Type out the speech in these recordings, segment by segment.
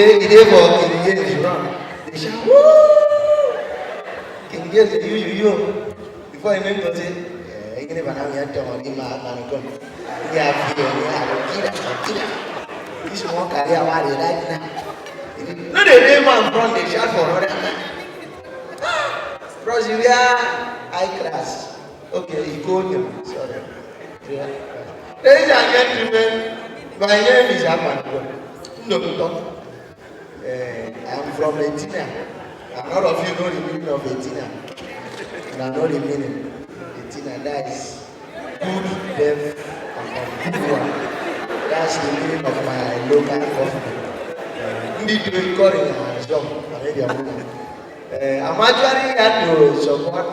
They for King James run. They shout, woo! King James, you. Before I make go say, I can never have your tongue in my Akpan Okon. Yeah, this one career why they like now. No, they name man front, they shout for another man. Bros, you are high class. Okay, Iconium. Sorry. Yeah. Ladies and gentlemen, my name is Akpan Okon. No. I'm from Etina. A lot of you know the meaning of Etina. And I know the meaning. Etina, that is good, deaf, and good one. That's the meaning of my local government. Need to encourage a job. I'm actually here to support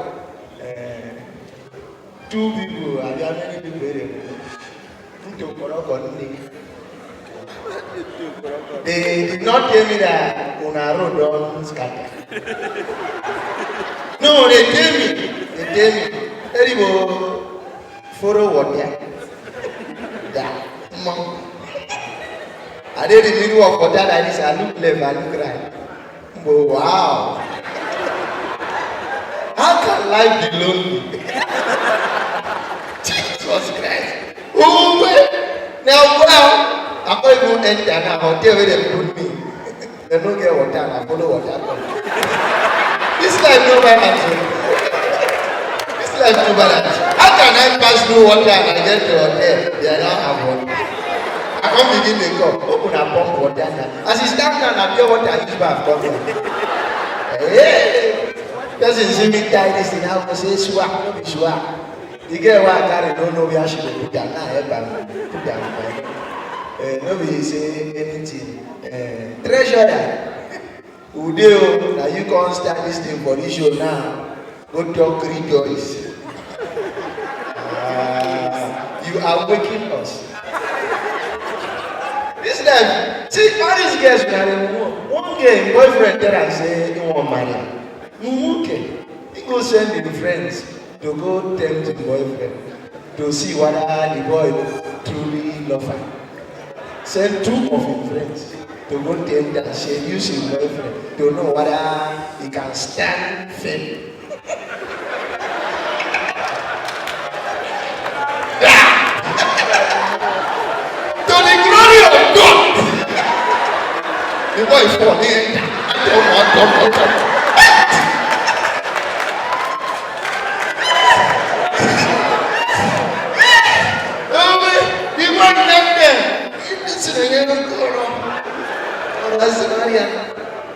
two people. I have many people here. They did not tell me that Una road don't scatter. No, they tell me. They go follow water. Yeah. I did the middle of water like this. I look left, I look right. Oh, wow. How can life be lonely? Jesus Christ. Oh, well. Now, well. I'm going to enter now. Hotel where they put me. They don't get water. I follow water. This life no balance. This life no balance. How can I pass through water and I get to hotel? They don't have water. I can't begin the cup. Open a pump water now. As it stands now, I pure water. I use bath. Hey, doesn't see me tie this thing. I will say swag. No be swag. The girl who I carry don't know where she will put down. Now help her put down. Nobody say anything. Treasurer, Udeo, now you can't start this thing for this show now. Go talk rejoice. You are waking us. This life, see, all these girls marry. One girl, boyfriend there and say he won't marry. Okay. He go send the friends to go tempt the boyfriend to see whether the boy truly love her. Send two of his friends to go tempt and seduce his boyfriend to know whether he can stand fame. To the glory of God. The boy is falling.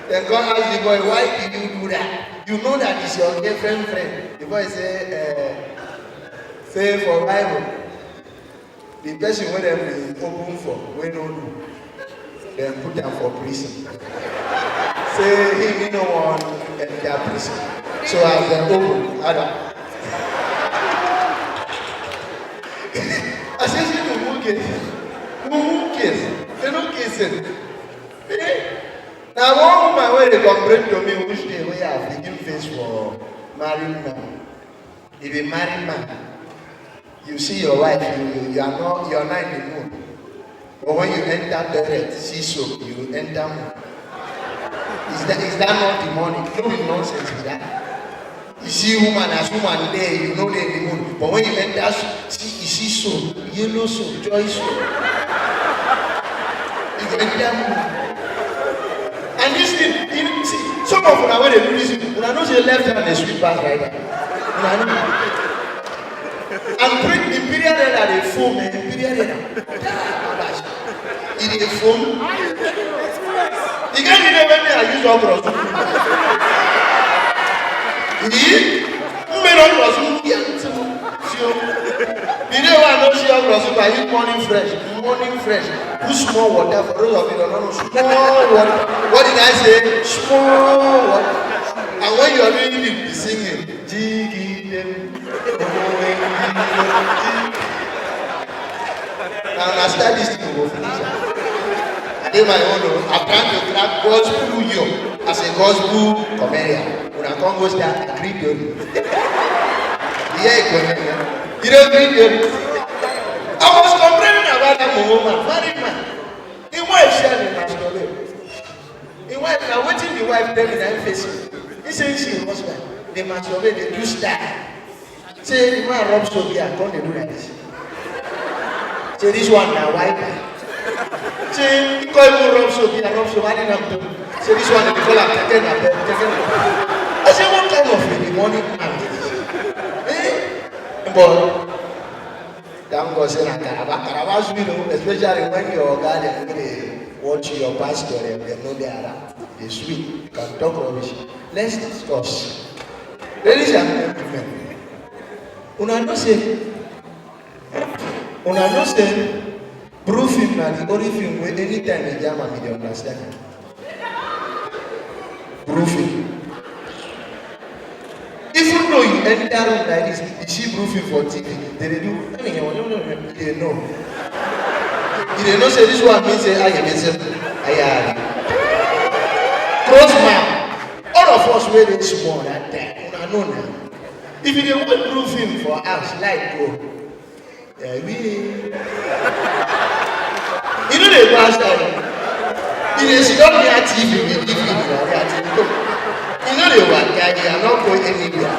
Then God asked the boy, why did you do that? You know that it's your girlfriend friend. The boy say for Bible. The person when they open for, when no do, then put them for prison. Say he no one enter prison. So as they open, Adam. I say, who cares? They don't kiss him. Now one woman when they complain to me which day we have begin face for married man. If a married man, you see your wife, you are not in the mood. But when you enter toilet, see soap, you enter mood. Is that not the money? No nonsense with that. You see woman as woman there, you know they're in the mood. But when you enter, you see soap, yellow soap, joy soap. You enter mood. And this thing, you see, some of them when they do this, when I know say left hand they sweep back right there. And bring the period that they foam, the period that it is foam. You can't even when they use okra. You may not was you know what I don't see okra, I use morning fresh. Put small water for those of you that don't know. Small water. What did I say? Small water. And when you are doing it, be singing. Jiggy them. Now I start this thing to finish. I did my own. I plan to grab gospel you as a gospel comedian. When I come go start, I greet you. Yeah, you don't greet you. I was complaining about that woman, married man. The wife shared in my story. wife tell me that I'm facing. He said she husband. They masturbate, they do style. Say the man rub soap here, come they do like this. Say this one now wiper. Say he call him rub soap here, rub soap. I didn't do. Say this one they call him taken up. I say what kind of the morning man is this? But that God say na Calabar, you know, especially when your God they watch your pastor and they know they are around. They sweet, you can talk rubbish. Let's discuss. Ladies and gentlemen, una know say proofing na the only thing wey anytime you jam am, you understand. Proofing. Even though you enter room like this, you see proofing for TV, they do. They know. They know say this one means say I am close mouth. All of us wey dey small that time, una know now. If you dey want proofing for house, like go. You know the pastor. He dey sit down near TV with TV. You know they were guy, they are not going anywhere.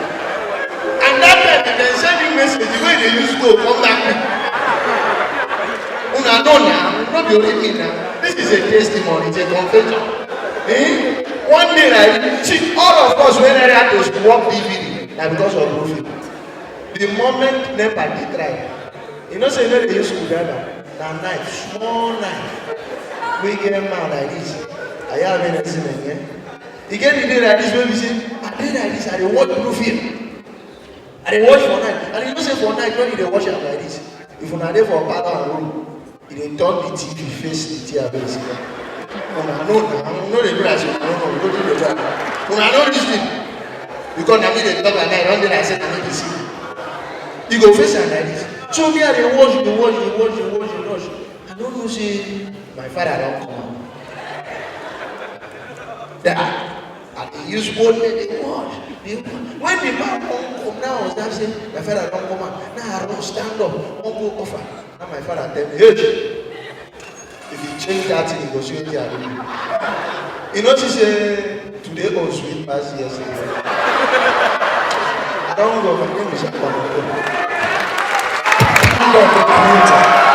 And that time they send you message the way they used to come back. Una know now, not the only thing now. This is a testimony, it's a confession. One day I see all of us when I had to work DVD, now because of roofing. The moment NEPA did try, you know say they use screwdriver, now knife, small knife. We get man like this. I have been listening here. You get the day like this when we say, I did like this, I dey watch proofing. I dey watch for night. And you know say for night, when you dey watch am like this, if you are there for parlor and room, you dey turn the TV face the TV. Una know now, no dey do as you know, we go do the job. Una know this thing. Because na me dey talk at night, one day I say I no dey see. You go face am like this. So me I dey watch. I don't know say my father don come out. And they use one day they wash. When the man come now, I was saying, my father don't come out. Now I don't stand up, won't go offer. Now my father tell me, hey, if you change that thing, you go show you. You know, she say, today was sweet past yesterday. I don't go, my name is Akpan Okon.